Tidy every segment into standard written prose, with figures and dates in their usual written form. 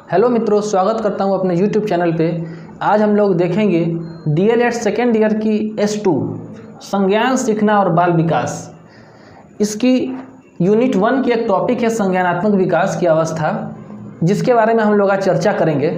Hello मित्रों, स्वागत करता हूं अपने YouTube चैनल पे। आज हम लोग देखेंगे DLED सेकेंड ईयर की S2 संज्ञान सीखना और बाल विकास। इसकी यूनिट 1 की एक टॉपिक है संज्ञानात्मक विकास की अवस्था, जिसके बारे में हम लोग आज चर्चा करेंगे।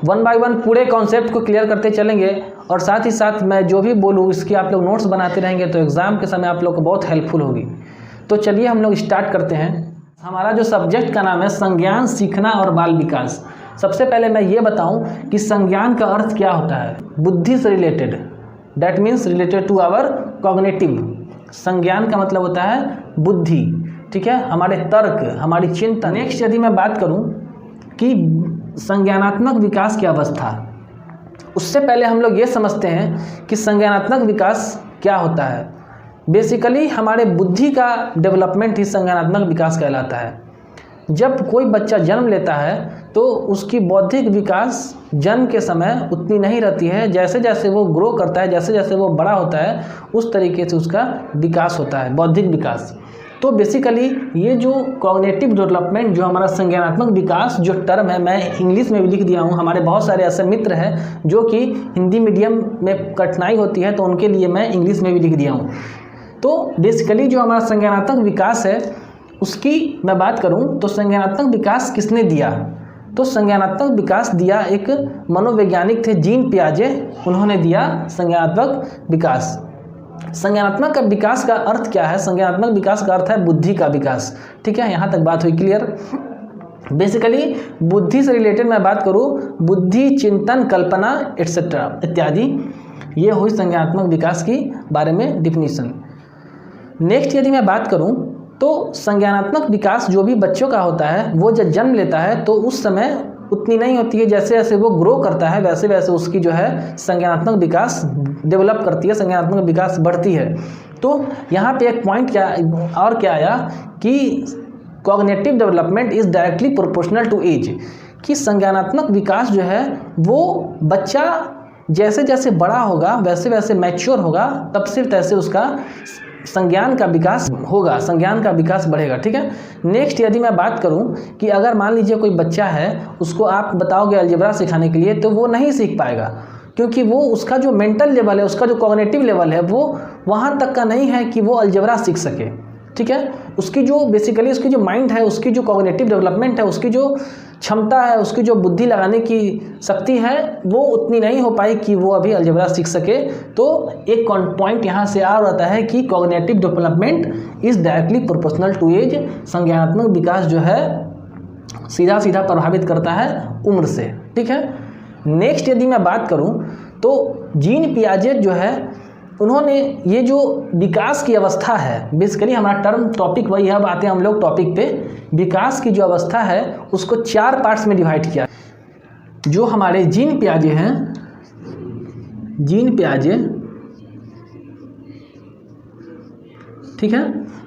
1 बाय 1 पूरे कॉन्सेप्ट को क्लियर करते चलेंगे और साथ ही साथ मैं जो भी बोलूँ इसकी आप लोग नोट्स बनाते रहेंगे तो एग्ज़ाम के समय आप लोग को बहुत हेल्पफुल होगी। तो चलिए हम लोग स्टार्ट करते हैं। हमारा जो सब्जेक्ट का नाम है संज्ञान सीखना और बाल विकास। सबसे पहले मैं ये बताऊं कि संज्ञान का अर्थ क्या होता है। बुद्धि से related, that means related to our cognitive. संज्ञान का मतलब होता है बुद्धि, ठीक है, हमारे तर्क, हमारी चिंतन। नेक्स्ट यदि मैं बात करूं कि संज्ञानात्मक विकास की अवस्था, उससे पहले हम लोग ये समझते हैं कि संज्ञानात्मक विकास क्या होता है। बेसिकली हमारे बुद्धि का डेवलपमेंट ही संज्ञानात्मक विकास कहलाता है। जब कोई बच्चा जन्म लेता है तो उसकी बौद्धिक विकास जन्म के समय उतनी नहीं रहती है। जैसे जैसे वो ग्रो करता है, जैसे जैसे वो बड़ा होता है, उस तरीके से उसका विकास होता है, बौद्धिक विकास। तो बेसिकली ये जो कॉग्निटिव डेवलपमेंट, जो हमारा संज्ञानात्मक विकास जो टर्म है, मैं इंग्लिश में भी लिख दिया हूँ। हमारे बहुत सारे ऐसे मित्र हैं जो कि हिंदी मीडियम में कठिनाई होती है, तो उनके लिए मैं इंग्लिश में भी लिख दिया हूँ। तो बेसिकली जो हमारा संज्ञानात्मक विकास है उसकी मैं बात करूं तो संज्ञानात्मक विकास किसने दिया? तो संज्ञानात्मक विकास दिया एक मनोवैज्ञानिक थे, जीन पियाजे। उन्होंने दिया संज्ञानात्मक विकास। संज्ञानात्मक का विकास का अर्थ क्या है? संज्ञानात्मक विकास का अर्थ है बुद्धि का विकास। ठीक है, यहाँ तक बात हुई क्लियर। बेसिकली बुद्धि से रिलेटेड मैं बात करूँ, बुद्धि, चिंतन, कल्पना एटसेट्रा इत्यादि, ये हुई संज्ञानात्मक विकास की बारे में डिफिनीशन। नेक्स्ट यदि मैं बात करूं तो संज्ञानात्मक विकास जो भी बच्चों का होता है, वो जब जन्म लेता है तो उस समय उतनी नहीं होती है। जैसे जैसे वो ग्रो करता है वैसे वैसे उसकी जो है संज्ञानात्मक विकास डेवलप करती है, संज्ञानात्मक विकास बढ़ती है। तो यहाँ पे एक पॉइंट क्या आया कि cognitive development is directly proportional to age, कि संज्ञानात्मक विकास जो है वो बच्चा जैसे जैसे बड़ा होगा वैसे वैसे मैच्योर होगा, तब से तैसे उसका संज्ञान का विकास होगा, संज्ञान का विकास बढ़ेगा। ठीक है। नेक्स्ट यदि मैं बात करूं कि अगर मान लीजिए कोई बच्चा है, उसको आप बताओगे अलजेब्रा सिखाने के लिए, तो वो नहीं सीख पाएगा, क्योंकि वो उसका जो मेंटल लेवल है, उसका जो कॉग्निटिव लेवल है, वो वहाँ तक का नहीं है कि वो अलजेब्रा सीख सके। ठीक है। उसकी जो बेसिकली उसकी जो माइंड है, उसकी जो कॉग्निटिव डेवलपमेंट है, उसकी जो क्षमता है, उसकी जो बुद्धि लगाने की शक्ति है, वो उतनी नहीं हो पाई कि वो अभी अलजेब्रा सीख सके। तो एक पॉइंट यहाँ से आ रहता है कि cognitive development is directly proportional to age. संज्ञानात्मक विकास जो है सीधा सीधा प्रभावित करता है उम्र से। ठीक है। नेक्स्ट यदि मैं बात करूँ तो जीन पियाजे जो है, उन्होंने ये जो विकास की अवस्था है, बेसिकली हमारा टर्म टॉपिक वही है। अब आते हैं हम लोग टॉपिक पे। विकास की जो अवस्था है उसको 4 पार्ट्स में डिवाइड किया। जो हमारे जीन पियाजे हैं, जीन पियाजे, ठीक है,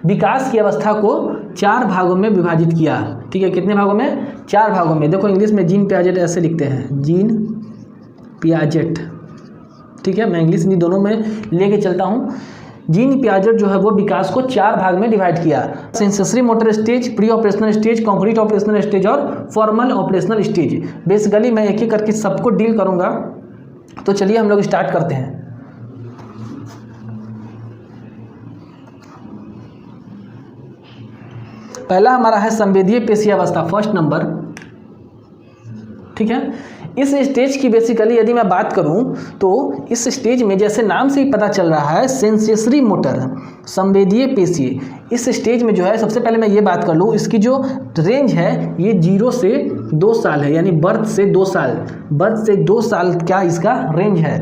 विकास की अवस्था को 4 भागों में विभाजित किया। ठीक है, कितने भागों में? 4 भागों में। देखो इंग्लिश में जीन पियाजेट ऐसे लिखते हैं, जीन पियाजेट। ठीक है, मैं इंग्लिश हिंदी दोनों में लेके चलता हूँ। जीन पियाजेट जो है वो विकास को 4 भाग में डिवाइड किया। Sensory motor stage, pre operational stage, concrete operational stage और फॉर्मल ऑपरेशनल स्टेज। बेसिकली मैं एक एक करके सबको डील करूँगा। तो चलिए हम लोग स्टार्ट करते हैं। पहला हमारा है संवेदीय पेशी अवस्था, फर्स्ट नंबर। ठीक है। इस स्टेज की बेसिकली यदि मैं बात करूं तो इस स्टेज में, जैसे नाम से ही पता चल रहा है, सेंसरी मोटर, संवेदीय पेशी। इस स्टेज में जो है, सबसे पहले मैं ये बात कर लूँ, इसकी जो रेंज है ये 0 से 2 साल है, यानी बर्थ से 2 साल, बर्थ से 2 साल क्या इसका रेंज है।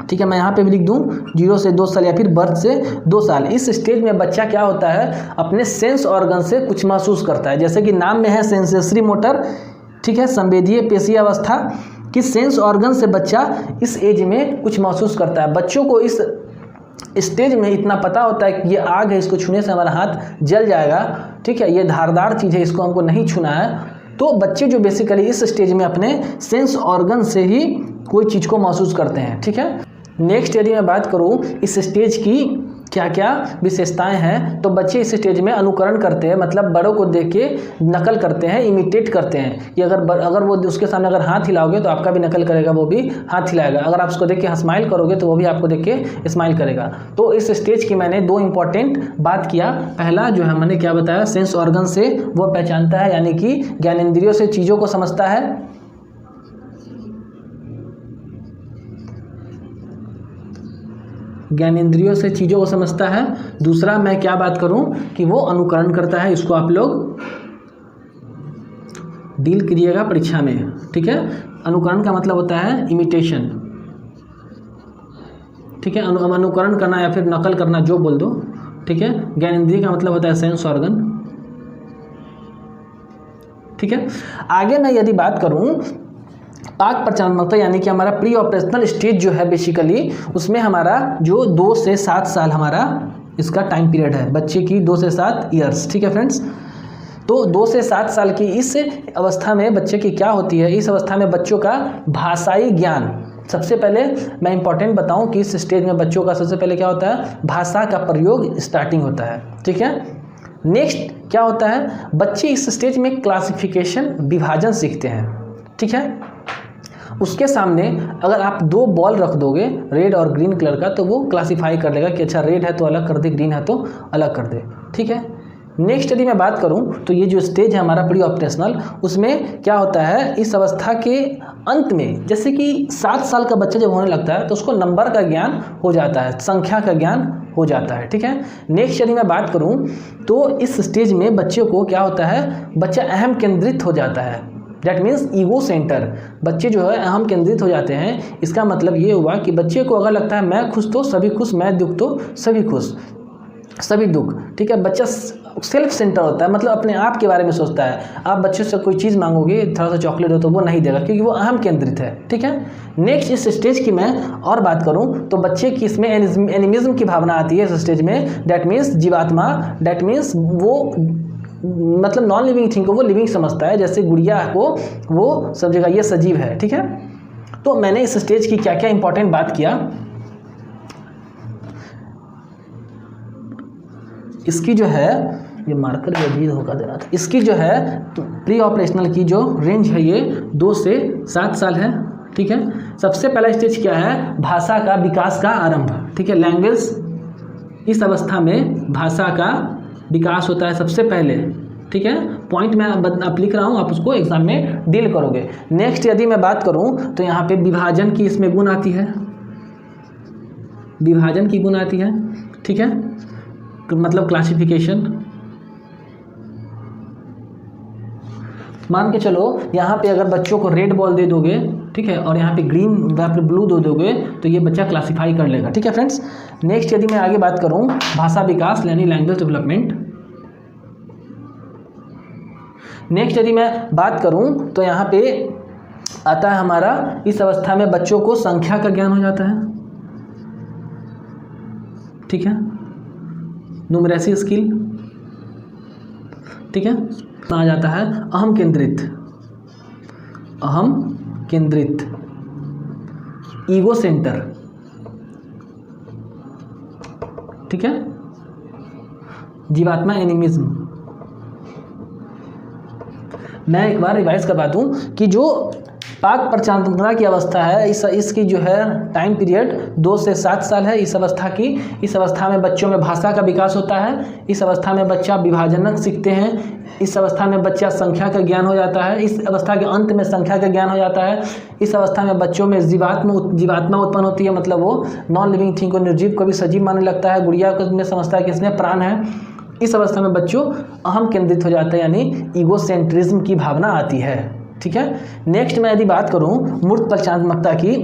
ठीक है, मैं यहाँ पे भी लिख दूँ 0 से 2 साल या फिर बर्थ से 2 साल। इस स्टेज में बच्चा क्या होता है, अपने सेंस ऑर्गन से कुछ महसूस करता है। जैसे कि नाम में है सेंसरी मोटर, ठीक है, संवेदीय पेशी अवस्था, कि सेंस ऑर्गन से बच्चा इस एज में कुछ महसूस करता है। बच्चों को इस स्टेज में इतना पता होता है कि ये आग है, इसको छूने से हमारा हाथ जल जाएगा। ठीक है, ये धारदार चीज़ है, इसको हमको नहीं छूना है। तो बच्चे जो बेसिकली इस स्टेज में अपने सेंस ऑर्गन से ही कोई चीज़ को महसूस करते हैं। ठीक है। नेक्स्ट यदि मैं बात करूँ इस स्टेज की क्या क्या विशेषताएं हैं, तो बच्चे इस स्टेज में अनुकरण करते हैं, मतलब बड़ों को देख के नकल करते हैं, इमिटेट करते हैं कि अगर वो उसके सामने अगर हाथ हिलाओगे तो आपका भी नकल करेगा, वो भी हाथ हिलाएगा। अगर आप उसको देख के स्माइल करोगे तो वो भी आपको देख के स्माइल करेगा। तो इस स्टेज की मैंने 2 इंपॉर्टेंट बात किया। पहला जो है मैंने क्या बताया, सेंस ऑर्गन से वो पहचानता है, यानी कि ज्ञानेंद्रियों से चीज़ों को समझता है। ज्ञानेंद्रियों से चीज़ों को समझता है। दूसरा मैं क्या बात करूं कि वो अनुकरण करता है। इसको आप लोग डील करिएगा परीक्षा में, ठीक है। अनुकरण का मतलब होता है इमिटेशन, ठीक है। अनुकरण करना या फिर नकल करना, जो बोल दो, ठीक है। ज्ञानेंद्रिय का मतलब होता है सेंस ऑर्गन, ठीक है। आगे मैं यदि बात करूं पाक प्रचालनात्मकता यानी कि हमारा प्री ऑपरेशनल स्टेज जो है बेसिकली, उसमें हमारा जो 2 से 7 साल हमारा इसका टाइम पीरियड है, बच्चे की 2 से 7 ईयर्स, ठीक है फ्रेंड्स। तो 2 से 7 साल की इस अवस्था में बच्चे की क्या होती है, इस अवस्था में बच्चों का भाषाई ज्ञान, सबसे पहले मैं इंपॉर्टेंट बताऊं कि इस स्टेज में बच्चों का सबसे पहले क्या होता है, भाषा का प्रयोग स्टार्टिंग होता है, ठीक है। नेक्स्ट क्या होता है, बच्चे इस स्टेज में क्लासिफिकेशन, विभाजन सीखते हैं, ठीक है। उसके सामने अगर आप 2 बॉल रख दोगे रेड और ग्रीन कलर का, तो वो क्लासीफाई कर लेगा कि अच्छा रेड है तो अलग कर दे, ग्रीन है तो अलग कर दे, ठीक है। नेक्स्ट यदि मैं बात करूं तो ये जो स्टेज है हमारा प्री ऑपरेशनल, उसमें क्या होता है, इस अवस्था के अंत में जैसे कि 7 साल का बच्चा जब होने लगता है तो उसको नंबर का ज्ञान हो जाता है, संख्या का ज्ञान हो जाता है, ठीक है। नेक्स्ट यदि मैं बात करूं तो इस स्टेज में बच्चे को क्या होता है, बच्चा अहम केंद्रित हो जाता है, दैट मीन्स ईगो सेंटर। बच्चे जो है अहम केंद्रित हो जाते हैं। इसका मतलब ये हुआ कि बच्चे को अगर लगता है मैं खुश तो सभी खुश, मैं दुख तो सभी खुश, सभी दुख, ठीक है। बच्चा सेल्फ सेंटर होता है, मतलब अपने आप के बारे में सोचता है। आप बच्चे से कोई चीज़ मांगोगे, थोड़ा सा चॉकलेट हो तो वो नहीं देगा, क्योंकि वो अहम केंद्रित है, ठीक है। नेक्स्ट इस स्टेज की मैं और बात करूं तो बच्चे की इसमें एनिमिज्म की भावना आती है इस स्टेज में, दैट मीन्स जीवात्मा, दैट मीन्स वो मतलब नॉन लिविंग थिंग को वो लिविंग समझता है, जैसे गुड़िया को वो सब जगह ये सजीव है, ठीक है। तो मैंने इस स्टेज की क्या क्या इंपॉर्टेंट बात किया, इसकी जो है ये मार्कर भी अजीब होकर दे रहा था, इसकी जो है तो प्री ऑपरेशनल की जो रेंज है ये 2 से 7 साल है, ठीक है। सबसे पहला स्टेज क्या है, भाषा का विकास का आरंभ, ठीक है। लैंग्वेज, इस अवस्था में भाषा का विकास होता है सबसे पहले, ठीक है। पॉइंट मैं आप लिख रहा हूँ, आप उसको एग्जाम में डील करोगे। नेक्स्ट यदि मैं बात करूँ तो यहाँ पे विभाजन की इसमें गुण आती है, विभाजन की गुण आती है, ठीक है, मतलब क्लासिफिकेशन। मान के चलो यहाँ पे अगर बच्चों को रेड बॉल दे दोगे, ठीक है, और यहाँ पे ग्रीन या फिर ब्लू दे दोगे तो ये बच्चा क्लासीफाई कर लेगा, ठीक है फ्रेंड्स। नेक्स्ट यदि मैं आगे बात करूँ भाषा विकास यानी लैंग्वेज डेवलपमेंट। नेक्स्ट यदि मैं बात करूँ तो यहाँ पे आता है हमारा, इस अवस्था में बच्चों को संख्या का ज्ञान हो जाता है, ठीक है, न्यूमरेसी स्किल, ठीक है। आ जाता है अहम केंद्रित, अहम केंद्रित, ईगो सेंटर, ठीक है, जीवात्मा एनिमिज्म। मैं एक बार रिवाइज करवा दूं कि जो पाक प्रचालनात्मकता की अवस्था है, इसकी जो है टाइम पीरियड 2 से 7 साल है। इस अवस्था में बच्चों में भाषा का विकास होता है, इस अवस्था में बच्चा विभाजन सीखते हैं, इस अवस्था में बच्चा संख्या का ज्ञान हो जाता है, इस अवस्था के अंत में संख्या का ज्ञान हो जाता है। इस अवस्था में बच्चों में जीवात्मा उत्पन्न होती है, मतलब वो नॉन लिविंग थिंग को, निर्जीव को भी सजीव मानने लगता है, गुड़िया को में समझता है कि इसमें प्राण है। इस अवस्था में बच्चों अहम केंद्रित हो जाते हैं, यानी ईगोसेंट्रिज्म की भावना आती है, ठीक है। नेक्स्ट मैं यदि बात करूं मूर्त प्रचालनात्मकता की,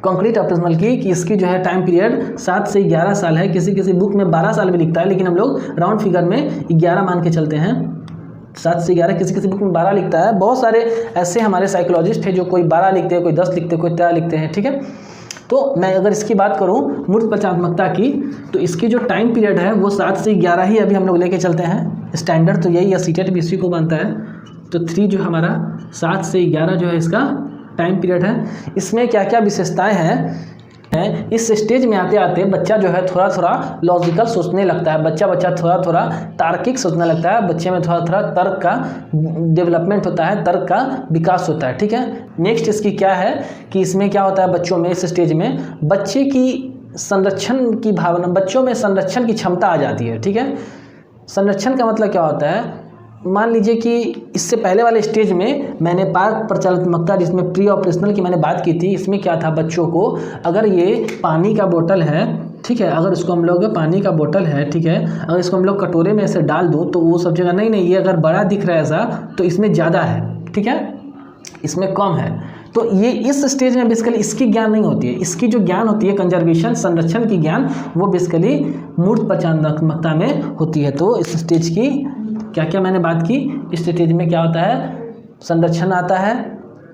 कॉन्क्रीट ऑपरेशनल की, कि इसकी जो है टाइम पीरियड 7 से 11 साल है। किसी बुक में 12 साल भी लिखता है, लेकिन हम लोग राउंड फिगर में 11 मान के चलते हैं। 7 से 11, किसी बुक में 12 लिखता है। बहुत सारे ऐसे हमारे साइकोलॉजिस्ट हैं जो कोई 12 लिखते हैं, कोई 10 लिखते हैं, कोई 13 लिखते हैं, ठीक है। तो मैं अगर इसकी बात करूं मूर्त प्रचालनात्मकता की, तो इसकी जो टाइम पीरियड है वो 7 से 11 ही अभी हम लोग लेके चलते हैं। स्टैंडर्ड तो यही है, सीटेट भी इसी को बनता है। तो 3 जो हमारा 7 से 11 जो है इसका टाइम पीरियड है। इसमें क्या क्या विशेषताएं हैं, है इस स्टेज में आते आते बच्चा जो है थोड़ा थोड़ा लॉजिकल सोचने लगता है, बच्चा थोड़ा थोड़ा तार्किक सोचने लगता है, बच्चे में थोड़ा थोड़ा तर्क का डेवलपमेंट होता है, तर्क का विकास होता है। ठीक है, नेक्स्ट इसकी क्या है कि इसमें क्या होता है बच्चों में, इस स्टेज में बच्चे की संरक्षण की भावना, बच्चों में संरक्षण की क्षमता आ जाती है। ठीक है, संरक्षण का मतलब क्या होता है, मान लीजिए कि इससे पहले वाले स्टेज में मैंने पार्क प्रचालात्मकता जिसमें प्री ऑपरेशनल की मैंने बात की थी, इसमें क्या था बच्चों को अगर ये पानी का बोतल है, ठीक है, अगर इसको हम लोग पानी का बोतल है, ठीक है, अगर इसको हम लोग कटोरे में ऐसे डाल दूँ तो वो सब जगह नहीं ये अगर बड़ा दिख रहा है ऐसा तो इसमें ज़्यादा है, ठीक है, इसमें कम है। तो ये इस स्टेज में बेसिकली इसकी ज्ञान नहीं होती है, इसकी जो ज्ञान होती है कंजर्वेशन संरक्षण की ज्ञान वो बेसिकली मूर्त प्रचालात्मकता में होती है। तो इस स्टेज की क्या क्या मैंने बात की, इस स्टेज में क्या होता है, संरक्षण आता है,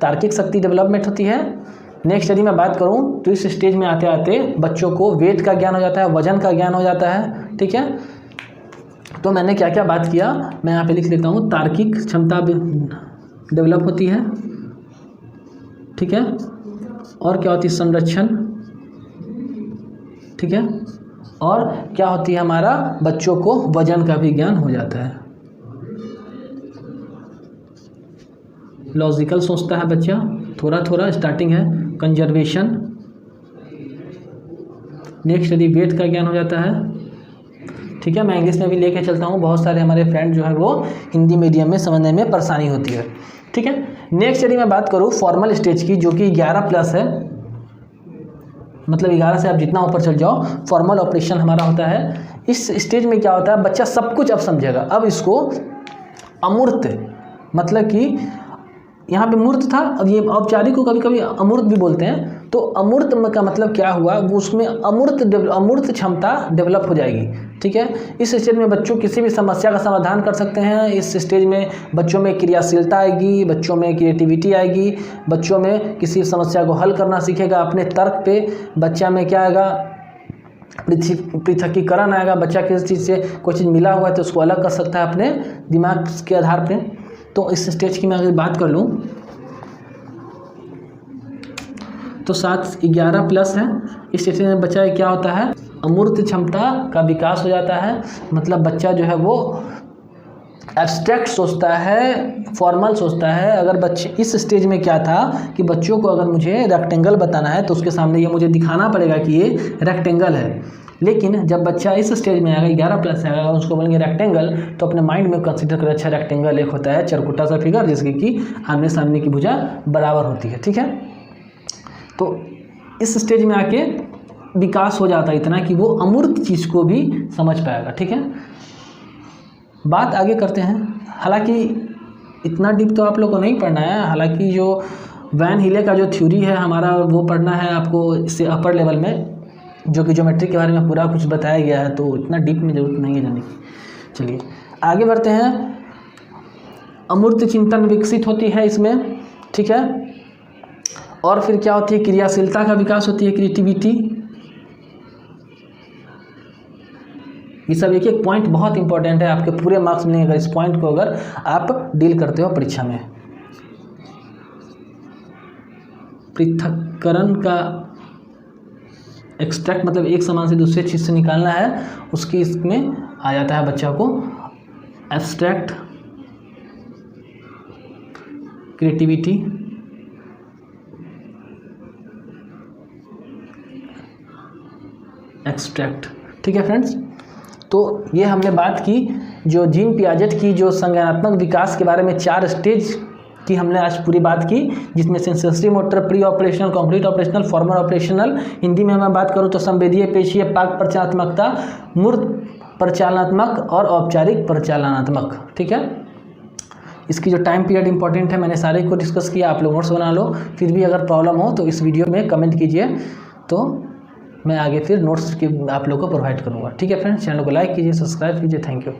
तार्किक शक्ति डेवलपमेंट होती है। नेक्स्ट यदि मैं बात करूं तो इस स्टेज में आते आते बच्चों को वेट का ज्ञान हो जाता है, वजन का ज्ञान हो जाता है। ठीक है, तो मैंने क्या क्या बात किया मैं यहाँ पे लिख लेता हूँ, तार्किक क्षमता डेवलप होती है, ठीक है, और क्या होती है संरक्षण, ठीक है, और क्या होती है हमारा बच्चों को वजन का भी ज्ञान हो जाता है, लॉजिकल सोचता है बच्चा थोड़ा थोड़ा, स्टार्टिंग है कंजर्वेशन। नेक्स्ट यदि वेट का ज्ञान हो जाता है, ठीक है, मैं इंग्लिश में भी लेके चलता हूँ, बहुत सारे हमारे फ्रेंड जो है वो हिंदी मीडियम में समझने में परेशानी होती है। ठीक है, नेक्स्ट यदि मैं बात करूँ फॉर्मल स्टेज की जो कि 11+ है, मतलब 11 से आप जितना ऊपर चल जाओ फॉर्मल ऑपरेशन हमारा होता है। इस स्टेज में क्या होता है बच्चा सब कुछ अब समझेगा, अब इसको अमूर्त, मतलब कि यहाँ पे मूर्त था, अब ये औपचारिक को कभी कभी अमूर्त भी बोलते हैं, तो अमूर्त का मतलब क्या हुआ, वो उसमें अमूर्त क्षमता डेवलप हो जाएगी। ठीक है, इस स्टेज में बच्चों किसी भी समस्या का समाधान कर सकते हैं, इस स्टेज में बच्चों में क्रियाशीलता आएगी, बच्चों में क्रिएटिविटी आएगी, बच्चों में किसी समस्या को हल करना सीखेगा, अपने तर्क पे बच्चा में क्या आएगा, पृथकीकरण आएगा, बच्चा किसी चीज़ से कोई चीज़ मिला हुआ है तो उसको अलग कर सकता है अपने दिमाग के आधार पे। तो इस स्टेज की मैं अगर बात कर लूँ तो 7-11+ है, इस स्टेज में बच्चा क्या होता है अमूर्त क्षमता का विकास हो जाता है, मतलब बच्चा जो है वो एब्स्ट्रैक्ट सोचता है, फॉर्मल सोचता है। अगर बच्चे इस स्टेज में क्या था कि बच्चों को अगर मुझे रेक्टेंगल बताना है तो उसके सामने ये मुझे दिखाना पड़ेगा कि ये रेक्टेंगल है, लेकिन जब बच्चा इस स्टेज में आएगा 11+ आएगा और उसको बोलेंगे रेक्टेंगल तो अपने माइंड में कंसीडर करें अच्छा रेक्टेंगल एक होता है चरकुटा सा फिगर जिसकी कि आमने सामने की भुजा बराबर होती है। ठीक है, तो इस स्टेज में आके विकास हो जाता है इतना कि वो अमूर्त चीज़ को भी समझ पाएगा। ठीक है, बात आगे करते हैं। हालांकि इतना डीप तो आप लोग को नहीं पढ़ना है, हालांकि जो वैन हीले का जो थ्योरी है हमारा वो पढ़ना है आपको इससे अपर लेवल में, जो कि ज्योमेट्री के बारे में पूरा कुछ बताया गया है, तो इतना डीप में जरूरत नहीं है जाने की। चलिए आगे बढ़ते हैं। अमूर्त चिंतन विकसित होती है इसमें, ठीक है, और फिर क्या होती है क्रियाशीलता का विकास होती है, क्रिएटिविटी। ये सब एक एक पॉइंट बहुत इंपॉर्टेंट है, आपके पूरे मार्क्स मिलेंगे अगर इस पॉइंट को अगर आप डील करते हो परीक्षा में। पृथक्करण का एक्सट्रैक्ट मतलब एक सामान से दूसरे चीज़ से निकालना है, उसकी इसमें आ जाता है बच्चा को एब्स्ट्रैक्ट, क्रिएटिविटी, एक्सट्रैक्ट। ठीक है फ्रेंड्स, तो ये हमने बात की जो जीन पियाजेट की जो संज्ञानात्मक विकास के बारे में 4 स्टेज की हमने आज पूरी बात की, जिसमें sensory motor, pre operational, complete operational, formal operational. Hindi में मैं बात करूँ तो संवेदीय, पेशीय, पाक प्रचालात्मकता, मूर्त प्रचालनात्मक और औपचारिक प्रचालनात्मक। ठीक है, इसकी जो टाइम पीरियड इंपॉर्टेंट है मैंने सारे को डिस्कस किया, आप लोग नोट्स बना लो। फिर भी अगर प्रॉब्लम हो तो इस वीडियो में कमेंट कीजिए, तो मैं आगे फिर नोट्स की आप लोग को प्रोवाइड करूँगा। ठीक है फ्रेंड्स, चैनल को लाइक कीजिए, सब्सक्राइब कीजिए। Thank you.